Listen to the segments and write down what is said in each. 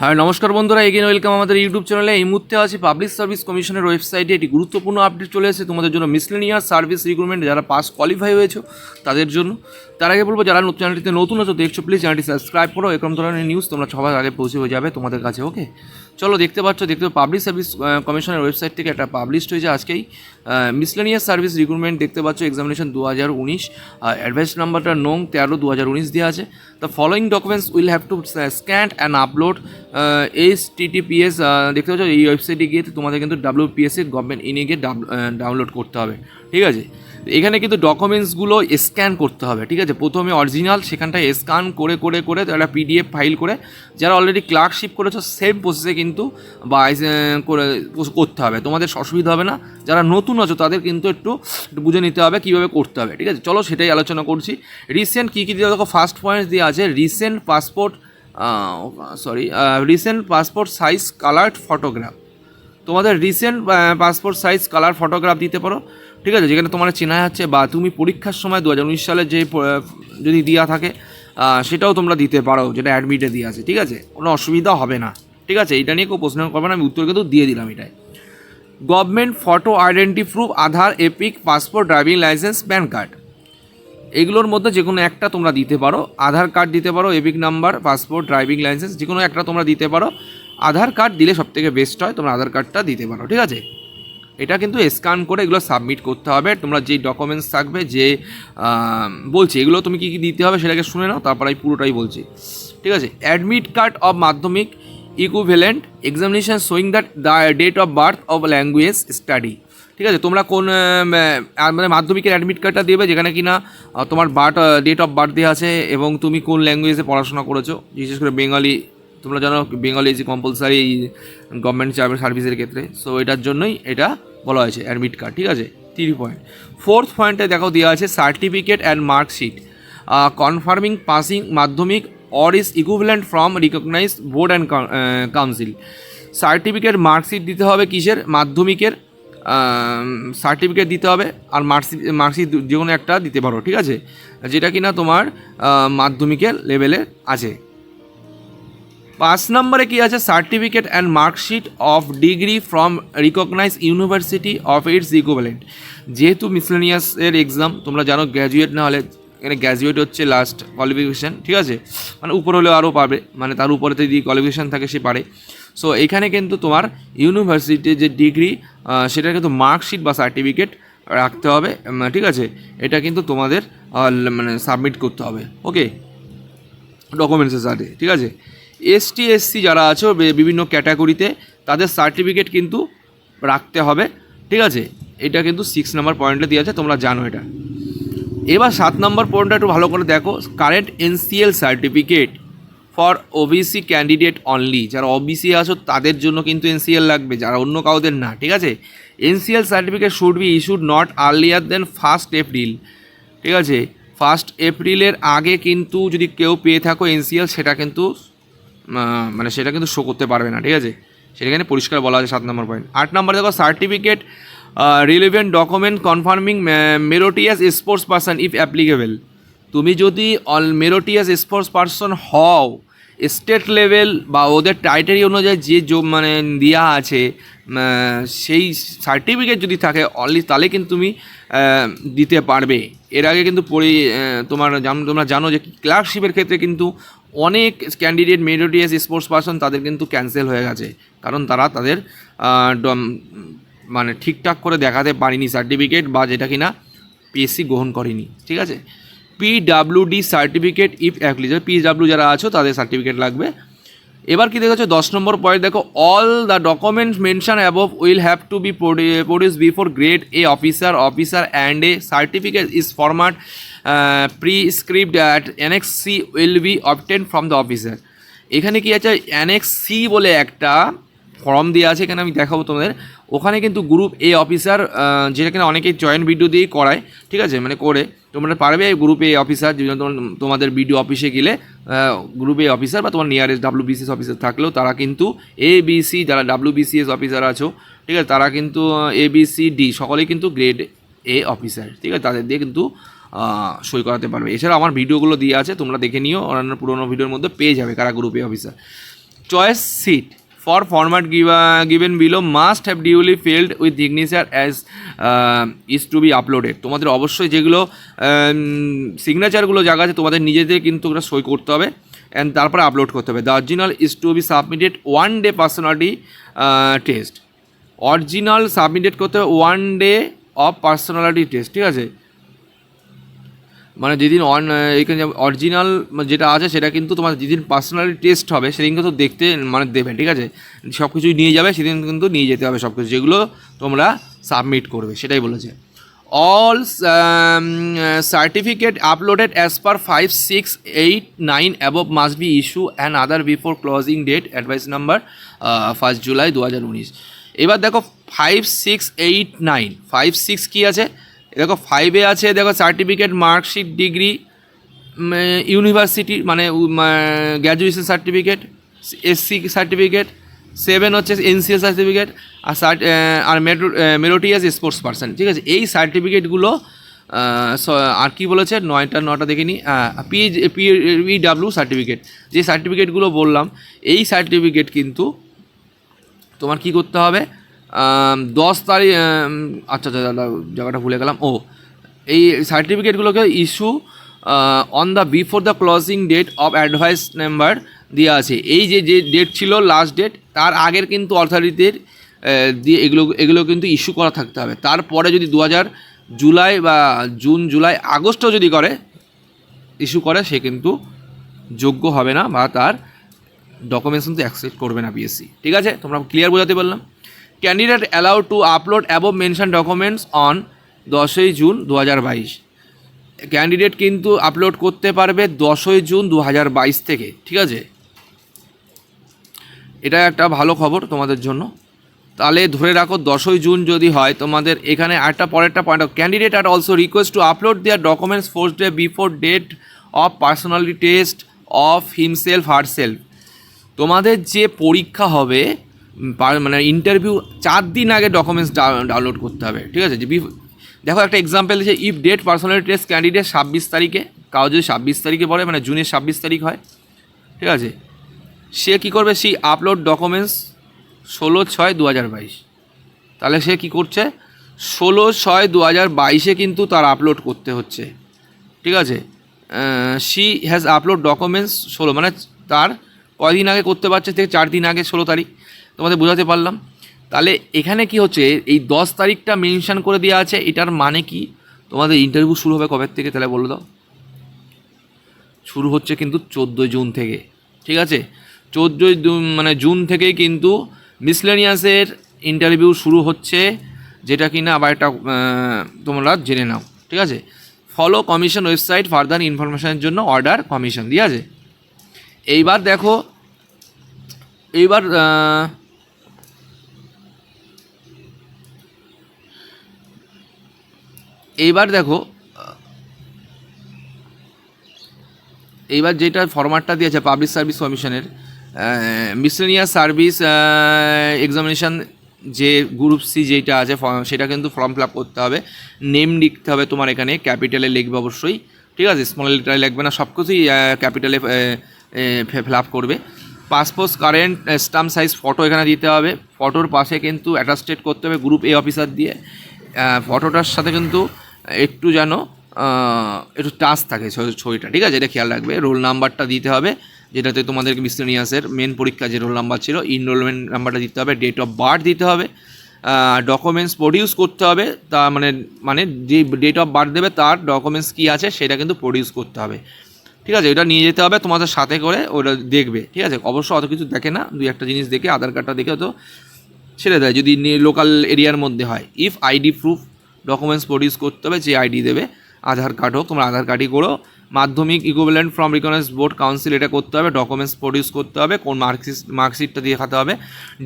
হ্যাঁ নমস্কার বন্ধুরা, এগেন ওয়েলকাম আমাদের ইউটিউব চ্যানেলে। এই মুহূর্তে আছে পাবলিক সার্ভিস কমিশনের ওয়েবসাইটে একটি গুরুত্বপূর্ণ আপডেট চলে এসেছে তোমাদের জন্য, মিসলেনিয়াস সার্ভিস রিক্রুটমেন্ট যারা পাস কোয়ালিফাই হয়েছে তাদের জন্য। তার আগে বলবো যারা চ্যানেলটিতে নতুন আছো দেখছো, প্লিজ চ্যানেলটি সাবস্ক্রাইব করো। এরকম ধরনের নিউজ তোমরা সবার আগে পৌঁছে হয়ে যাবে তোমাদের কাছে। ওকে, চলো দেখতে পাচ্ছ পাবলিক সার্ভিস কমিশনের ওয়েবসাইট থেকে একটা পাবলিশড হয়েছে আজকেই মিসলেনিয়াস সার্ভিস রিক্রুটমেন্ট। দেখতে পাচ্ছ এক্সামিনেশন 2019, অ্যাডভাইস নাম্বারটা নং 13/2019 দেওয়া আছে। The following documents will have two scan and upload HTTPS। দেখতে পাচ্ছ এই ওয়েবসাইটে গিয়ে তোমাদের কিন্তু WPSC গভর্নমেন্ট ইনে গিয়ে ডাউনলোড করতে হবে, ঠিক আছে। এখানে কিন্তু ডকুমেন্টসগুলো স্ক্যান করতে হবে, ঠিক আছে। প্রথমে অরিজিনাল, সেখানটায় স্ক্যান করে করে করে একটা PDF ফাইল করে, যারা অলরেডি ক্লার্কশিপ করেছো সেম প্রসেসে কিন্তু করে করতে হবে, তোমাদের অসুবিধা হবে না। যারা নতুন আছো তাদের কিন্তু একটু বুঝে নিতে হবে কীভাবে করতে হবে, ঠিক আছে। চলো সেটাই আলোচনা করছি। রিসেন্ট কী কী দেওয়া দেখো, ফার্স্ট পয়েন্ট দেওয়া আছে recent passport size coloured photograph. তোমাদের recent passport size colour photograph দিতে পারো, ঠিক আছে, যেখানে তোমার চেনা যাচ্ছে, বা তুমি পরীক্ষার সময় 2019 সালে যে যদি দেওয়া থাকে সেটাও তোমরা দিতে পারো, যেটা অ্যাডমিটে দেওয়া আছে, ঠিক আছে, কোনো অসুবিধা হবে না, ঠিক আছে। এটা নিয়ে কেউ প্রশ্ন করবে না, আমি উত্তর কিন্তু দিয়ে দিলাম এটাই। Government photo identity proof, Aadhaar, EPIC, passport, driving licence, PAN card, এগুলোর মধ্যে যে কোনো একটা তোমরা দিতে পারো। আধার কার্ড দিতে পারো, epic number, passport, driving licence, যে কোনো একটা তোমরা দিতে পারো। আধার কার্ড দিলে সবথেকে বেস্ট হয়, তোমরা আধার কার্ডটা দিতে পারো, ঠিক আছে। এটা কিন্তু স্ক্যান করে এগুলো সাবমিট করতে হবে। তোমরা যেই ডকুমেন্টস থাকবে, যে বলছি এগুলো তুমি কী কী দিতে হবে সেটাকে শুনে নাও, তারপর আমি পুরোটাই বলছি, ঠিক আছে। Admit card of Madhyamik equivalent examination showing that the date of birth of language study, ঠিক আছে। তোমরা কোন মানে মাধ্যমিকের অ্যাডমিট কার্ডটা দেবে, যেখানে কিনা তোমার ডেট অফ বার্থ দেওয়া আছে এবং তুমি কোন ল্যাঙ্গুয়েজে পড়াশোনা করেছো। বিশেষ করে বেঙ্গলি, তোমরা জানো বেঙ্গলি যে কম্পালসারি গভর্নমেন্ট সার্ভিসের ক্ষেত্রে, সো এটার জন্যই এটা বলা হয়েছে অ্যাডমিট কার্ড, ঠিক আছে। 3 পয়েন্ট। 4th পয়েন্টে দেখো দেওয়া আছে certificate and marksheet confirming passing Madhyamik or is equivalent from recognised board and council. Certificate marksheet দিতে হবে কিসের, মাধ্যমিকের সার্টিফিকেট দিতে হবে, আর মার্কশিট যে কোনো একটা দিতে পারো, ঠিক আছে, যেটা কিনা তোমার মাধ্যমিকের লেভেলে আছে। 5 নম্বরে কী আছে, certificate and marksheet of degree from recognise university of its equivalent. যেহেতু মিসলেনিয়াসের এক্সাম তোমরা জানো, গ্র্যাজুয়েট না হলে, এখানে গ্র্যাজুয়েট হচ্ছে লাস্ট কোয়ালিফিকেশান, ঠিক আছে, মানে উপর হলেও আরও পাবে, মানে তার উপরে যদি কোয়ালিফিকেশান থাকে সে পারে। সো এখানে কিন্তু তোমার ইউনিভার্সিটির যে ডিগ্রি সেটা কিন্তু মার্কশিট বা সার্টিফিকেট রাখতে হবে, ঠিক আছে। এটা কিন্তু তোমাদের মানে সাবমিট করতে হবে, ওকে, ডকুমেন্টসের সাথে, ঠিক আছে। ST/SC যারা আছো বিভিন্ন ক্যাটাগরিতে, তাদের সার্টিফিকেট কিন্তু রাখতে হবে, ঠিক আছে। এটা কিন্তু 6 নম্বর পয়েন্টে দেওয়া আছে, তোমরা জানো এটা। এবার 7 নম্বর পয়েন্টটা একটু ভালো করে দেখো, current NCL certificate for OBC candidate only. যারা OBC আছো তাদের জন্য কিন্তু NCL লাগবে, যারা অন্য কাউদের না, ঠিক আছে। NCL certificate should be issued not earlier then 1 April, ঠিক আছে। 1 এপ্রিলের আগে কিন্তু যদি কেউ পেয়ে থাকো NCL, সেটা কিন্তু মানে সেটা কিন্তু শো করতে পারবে না, ঠিক আছে, সেখানে পরিষ্কার বলা আছে 7 নম্বর পয়েন্ট। 8 নম্বরে দেখো certificate relevant document confirming meritorious sports person if applicable. তুমি যদি মেরিটোরিয়াস স্পোর্টস পারসন হও, স্টেট লেভেল বা ওদের টাইটেরি অনুযায়ী যে মানে দেওয়া আছে, সেই সার্টিফিকেট যদি থাকে অনলি, তাহলে কিন্তু তুমি দিতে পারবে। এর আগে কিন্তু তোমরা জানো যে ক্লার্কশিপের ক্ষেত্রে কিন্তু অনেক ক্যান্ডিডেট মেরিটোরিয়াস স্পোর্টস পারসন তাদের কিন্তু ক্যান্সেল হয়ে গেছে, কারণ তারা তাদের মানে ঠিকঠাক করে দেখাতে পারেনি সার্টিফিকেট, বা যেটা কিনা PSC গ্রহণ করেনি, ঠিক আছে। PWD certificate if applicable, PW যারা আছো তাদের সার্টিফিকেট লাগবে। এবার কি দেখেছো 10 নম্বর পয়েন্ট দেখো, all the documents mention above will have to be produce before grade A officer and a certificate is format prescript at annex C will be obtain from the officer. এখানে কি আছে, annex C বলে একটা form দেওয়া আছে, এখানে আমি দেখাবো তোমাদের। ওখানে কিন্তু গ্রুপ A অফিসার, যেটা কিনা অনেকেই জয়েন্ট ভিডিও দিয়েই করায়, ঠিক আছে, মানে করে তোমরা পারবে গ্রুপ A অফিসার, তোমাদের বিডিও অফিসে গেলে গ্রুপ A অফিসার বা তোমার নিয়ারেস্ট WBCS অফিসার থাকলেও তারা কিন্তু ABC, যারা WBCS অফিসার আছো, ঠিক আছে, তারা কিন্তু ABCD সকলেই কিন্তু গ্রেড A অফিসার, ঠিক আছে, তাদের দিয়ে কিন্তু সই করাতে পারবে। এছাড়া আমার ভিডিওগুলো দিয়ে আছে, তোমরা দেখে নিও, অন্যান্য পুরোনো ভিডিওর মধ্যে পেয়ে যাবে কারা group A officer. choice seat for format given below must have duly filled with signature as is to be uploaded. তোমাদের অবশ্যই যেগুলো সিগনেচারগুলো জায়গা আছে তোমাদের নিজেদের কিন্তু ওটা সই করতে হবে অ্যান্ড তারপরে আপলোড করতে হবে। The original is to be submitted 1 day personality test. Original submitted করতে হবে 1 day অফ পার্সোনালিটি টেস্ট, ঠিক আছে? মানে যেদিন এখানে অরিজিনাল যেটা আছে সেটা কিন্তু তোমার যেদিন পার্সোনালি টেস্ট হবে সেদিন কিন্তু দেখতে মানে দেবে, ঠিক আছে? সব কিছুই নিয়ে যাবে, সেদিন কিন্তু নিয়ে যেতে হবে সব কিছু যেগুলো তোমরা সাবমিট করবে, সেটাই বলেছে। All certificate uploaded as per 5, 6, 8, 9 above must be issue and other before closing date advice number 1 July 2019। এবার দেখো 5, 6, 8, 9, 5, 6 কী আছে দেখো? 5-এ আছে দেখো সার্টিফিকেট, মার্কশিট, ডিগ্রি, ইউনিভার্সিটি মানে গ্র্যাজুয়েশন সার্টিফিকেট, এসসি সার্টিফিকেট। 7 হচ্ছে এনসিএল সার্টিফিকেট আর মেরিটোরিয়াস স্পোর্টস পার্সন, ঠিক আছে? এই সার্টিফিকেটগুলো আর কি বলেছে 9টা দেখে নিই। পিডব্লিউ সার্টিফিকেট, যে সার্টিফিকেটগুলো বললাম এই সার্টিফিকেট কিন্তু তোমার কি করতে হবে 10 তারিখ, আচ্ছা জায়গাটা ভুলে গেলাম। এই সার্টিফিকেটগুলোকে issue on the before the closing date of advice number দেওয়া আছে। এই যে ডেট ছিল লাস্ট ডেট তার আগের কিন্তু অথরিটির দিয়ে এগুলো কিন্তু ইস্যু করা থাকতে হবে। তারপরে যদি 2000 জুলাই বা জুন, জুলাই, আগস্টও যদি করে ইস্যু করে সে কিন্তু যোগ্য হবে না বা তার ডকুমেন্টস কিন্তু অ্যাকসেপ্ট করবে না পিএসসি, ঠিক আছে? তোমরা ক্লিয়ার বোঝাতে পারলাম। Candidate allowed to upload above mention documents on 10ই জুন 2022। ক্যান্ডিডেট কিন্তু আপলোড করতে পারবে 10ই জুন 2022 থেকে, ঠিক আছে? এটা একটা ভালো খবর তোমাদের জন্য। তাহলে ধরে রাখো 10ই জুন যদি হয় তোমাদের এখানে একটা পরেরটা point, candidate are also request to upload their documents 4 days before date of personality test of himself herself. তোমাদের যে পরীক্ষা হবে মানে ইন্টারভিউ 4 দিন আগে ডকুমেন্টস ডাউনলোড করতে হবে, ঠিক আছে? যে দেখো একটা এক্সাম্পল দিচ্ছে, if date personality test candidate 26 তারিখে, কাউ যদি 26 তারিখে পড়ে মানে জুনের 26 তারিখ হয়, ঠিক আছে? সে কী করবে? সেই আপলোড ডকুমেন্টস 16/6/2022। তাহলে সে কী করছে 16/6/2022 কিন্তু তার আপলোড করতে হচ্ছে, ঠিক আছে? শি হ্যাজ আপলোড ডকুমেন্টস 16 মানে তার কয়দিন আগে করতে পারছে থেকে 4 দিন আগে 16 তারিখ। তোমাদের বোঝাতে পারলাম। তাহলে এখানে কি হচ্ছে এই 10 তারিখটা মেনশন করে দেওয়া আছে, এটার মানে কি তোমাদের ইন্টারভিউ শুরু হবে কবে থেকে তাহলে বলে দাও? শুরু হচ্ছে কিন্তু 14 জুন থেকে, ঠিক আছে? 14 মানে জুন থেকেই কিন্তু মিসলেনিয়াসের ইন্টারভিউ শুরু হচ্ছে, যেটা কিনা আবার একটা তোমরা জেনে নাও, ঠিক আছে? ফলো কমিশন ওয়েবসাইট ফার্দার ইনফরমেশনের জন্য অর্ডার কমিশন দিয়ে আছে। এইবার দেখো এইবার যেটা ফরম্যাটটা দিয়েছে পাবলিক সার্ভিস কমিশনের মিসলেনিয়াস সার্ভিস এক্সামিনেশান যে গ্রুপ সি যেটা আছে সেটা কিন্তু ফর্ম ফিল আপ করতে হবে। নেম লিখতে হবে তোমার এখানে ক্যাপিটালে লিখবে অবশ্যই, ঠিক আছে? স্মল লেটারে লিখবে না, সব কিছুই ক্যাপিটালে ফিল আপ করবে। Passport current stamp size photo এখানে দিতে হবে। ফটোর পাশে কিন্তু অ্যাটাস্টেড করতে হবে গ্রুপ এ অফিসার দিয়ে। ফটোটার সাথে কিন্তু একটু যেন একটু টাচ থাকে ছবিটা, ঠিক আছে? এটা খেয়াল রাখবে। রোল নাম্বারটা দিতে হবে, যেটাতে তোমাদেরকে মিসলেনিয়াসের মেন পরীক্ষা যে রোল নাম্বার ছিল ইনরোলমেন্ট নাম্বারটা দিতে হবে। ডেট অফ বার্থ দিতে হবে। ডকুমেন্টস প্রডিউস করতে হবে, তা মানে যে ডেট অফ বার্থ দেবে তার ডকুমেন্টস কী আছে সেটা কিন্তু প্রডিউস করতে হবে, ঠিক আছে? ওটা নিয়ে যেতে হবে তোমাদের সাথে করে, ওটা দেখবে, ঠিক আছে? অবশ্য অত কিছু দেখে না, 2-1টা জিনিস দেখে আধার কার্ডটা দেখে তো ছেড়ে দেয় যদি লোকাল এরিয়ার মধ্যে হয়। If ID proof documents produce করতে হবে, যে আইডি দেবে আধার কার্ড হোক, তোমরা আধার কার্ডই করো। Madhyamik equivalent from recognize board council এটা করতে হবে। ডকুমেন্টস প্রডিউস করতে হবে, কোন মার্কশিটটা দিয়ে দেখাতে হবে।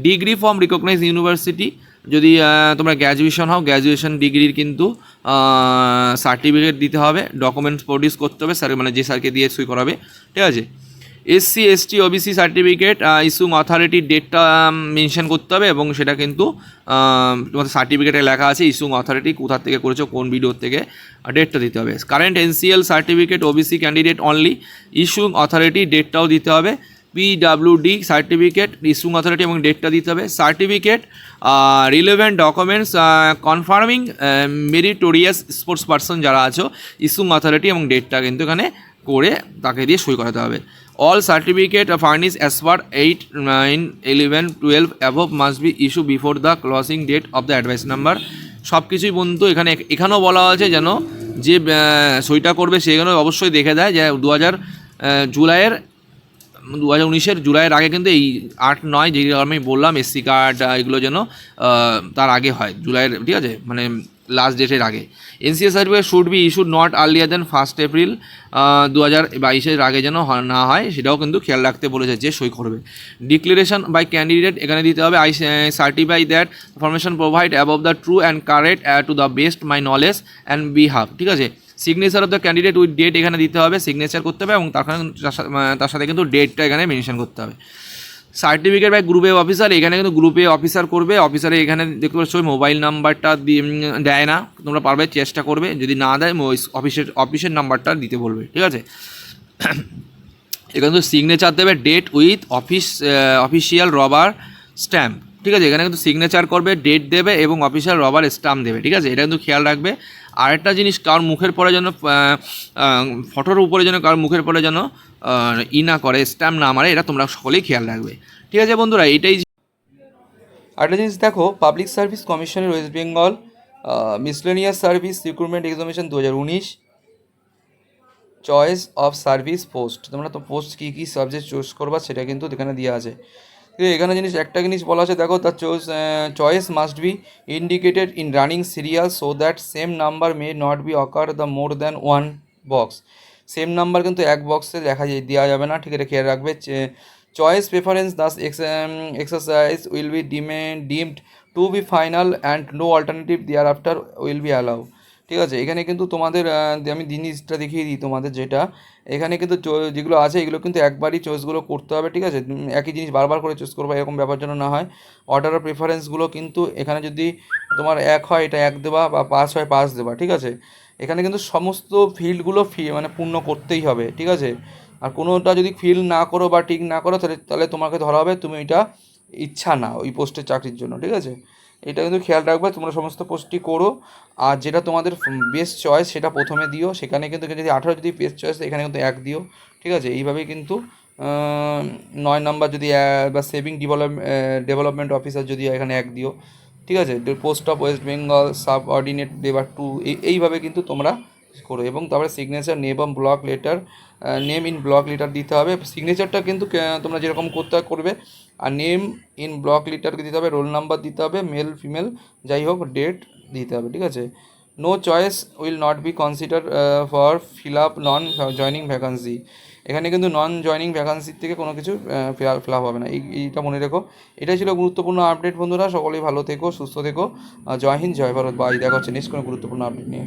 ডিগ্রি ফ্রম রিকগনাইজ ইউনিভার্সিটি, যদি তোমরা গ্র্যাজুয়েশন হও গ্র্যাজুয়েশন ডিগ্রির কিন্তু সার্টিফিকেট দিতে হবে। ডকুমেন্টস প্রডিউস করতে হবে স্যার মানে যে স্যারকে দিয়ে সই করাবে, ঠিক আছে? এসসি এসটি ওবিসি সার্টিফিকেট ইস্যুং অথরিটির ডেটটা মেনশন করতে হবে এবং সেটা কিন্তু তোমাদের সার্টিফিকেটে লেখা আছে ইস্যুং অথরিটি কোথা থেকে করেছো, কোন ভিডিও থেকে, ডেটটা দিতে হবে। Current NCL certificate OBC candidate only, issuing authority ডেটটাও দিতে হবে। পিডাব্লিউডি সার্টিফিকেট, ইস্যুং অথরিটি এবং ডেটটা দিতে হবে। Certificate, relevant documents confirming meritorious sports person যারা আছো, ইস্যুং অথরিটি এবং ডেটটা কিন্তু এখানে করে তাকে দিয়ে সই করাতে হবে। All certificate furnish as per 8, 9, 11, 12 above must be issue before the closing date of the advice number. সব কিছুই বন্ধু এখানেও বলা আছে যেন যে সইটা করবে সেখানে অবশ্যই দেখে দেয় যে 2019 জুলাইয়ের আগে কিন্তু এই 8, 9 যেগুলো আমি বললাম এসসি কার্ড এগুলো যেন তার আগে হয় জুলাইয়ের, ঠিক আছে, মানে লাস্ট ডেটের আগে। NCS certificate should be issued not earlier then 1 April 2022 আগে যেন না হয় সেটাও কিন্তু খেয়াল রাখতে বলেছে যে সই করবে। ডিক্লারেশন বাই ক্যান্ডিডেট এখানে দিতে হবে I certify that information provide above the true and correct to the best my knowledge and behalf, ঠিক আছে। Signature of the candidate with date এখানে দিতে হবে, সিগনেচার করতে হবে এবং তার সাথে কিন্তু ডেটটা এখানে মেনশন করতে হবে। Certificate by group A officer, এখানে কিন্তু গ্রুপ এ অফিসার করবে, অফিসারে এখানে দেখতে পাচ্ছ মোবাইল নাম্বারটা দেয় না, তোমরা পারবে চেষ্টা করবে, যদি না দেয় অফিসের নাম্বারটা দিতে বলবে, ঠিক আছে। এখানে কিন্তু সিগনেচার দেবে date with official rubber stamp, ঠিক আছে। এখানে কিন্তু সিগনেচার করবে, ডেট দেবে এবং অফিসিয়াল রবার স্ট্যাম্প দেবে, ঠিক আছে। এটা কিন্তু খেয়াল রাখবে। আরেকটা জিনিস, কারোর মুখের পরে যেন ফটোর উপরে যেন কারোর মুখের পরে যেন না করে, স্ট্যাম্প না মারে, এটা তোমরা সকলেই খেয়াল রাখবে, ঠিক আছে বন্ধুরা। এটাই আরেকটা জিনিস দেখো, পাবলিক সার্ভিস কমিশনের West Bengal miscellaneous service recruitment examination 2019 choice of service post, তোমরা তো পোস্ট কী কী সাবজেক্ট চুজ করবা সেটা কিন্তু এখানে দেওয়া আছে। এখানে একটা জিনিস বলা আছে, দেখো, the choice must be indicated in running serial so that same number may not be occur the more than one box. Same number কিন্তু এক বক্সে দেওয়া যাবে না, ঠিক আছে, খেয়াল রাখবে। Choice preference thus exercise will be deemed to be final and no alternative thereafter will be allow, ঠিক আছে। এখানে কিন্তু তোমাদের আমি জিনিসটা দেখিয়ে দিই তোমাদের, যেটা এখানে কিন্তু যেগুলো আছে এগুলো কিন্তু একবারই চয়েসগুলো করতে হবে, ঠিক আছে। একই জিনিস বারবার করে চয়েস করবো এরকম ব্যাপার যেন না হয়। অর্ডার অফ প্রেফারেন্সগুলো কিন্তু এখানে যদি তোমার 1 হয় এটা 1 দেবা, বা 5 হয় 5 দেবা, ঠিক আছে। এখানে কিন্তু সমস্ত ফিল্ডগুলো মানে পূর্ণ করতেই হবে, ঠিক আছে। আর কোনোটা যদি ফিল না করো বা ঠিক না করো তাহলে তোমাকে ধরা হবে তুমি এটা ইচ্ছা না ওই পোস্টের চাকরির জন্য, ঠিক আছে। এটা কিন্তু খেয়াল রাখবে, তোমরা সমস্ত পোস্টই করো। আর যেটা তোমাদের বেস্ট চয়েস সেটা প্রথমে দিও, সেখানে কিন্তু যদি 18 যদি বেস্ট চয়েস এখানে কিন্তু 1 দিও, ঠিক আছে। এইভাবেই কিন্তু 9 নাম্বার যদি বা সেভিং ডেভেলপমেন্ট অফিসার যদি এখানে 1 দিও, ঠিক আছে। Post of West Bengal sub ordinate labour 2, এইভাবে কিন্তু তোমরা করো। এবং তারপরে signature name in block letter দিতে হবে। সিগনেচারটা কিন্তু তোমরা যেরকম করবে, আর নেম ইন ব্লক লেটারকে দিতে হবে, রোল নাম্বার দিতে হবে, মেল ফিমেল যাই হোক, ডেট দিতে হবে, ঠিক আছে। No choice will not be consider for fill up non joining vacancy, এখানে কিন্তু নন জয়নিং ভ্যাকান্সির থেকে কোনো কিছু ফিল আপ হবে না, এইটা মনে রেখো। এটাই ছিল গুরুত্বপূর্ণ আপডেট বন্ধুরা, সকলেই ভালো থেকো, সুস্থ থেকো, জয় হিন্দ, জয় ভারত, বাই। দেখা হচ্ছে নেক্সট কোনো গুরুত্বপূর্ণ আপডেট নিয়ে।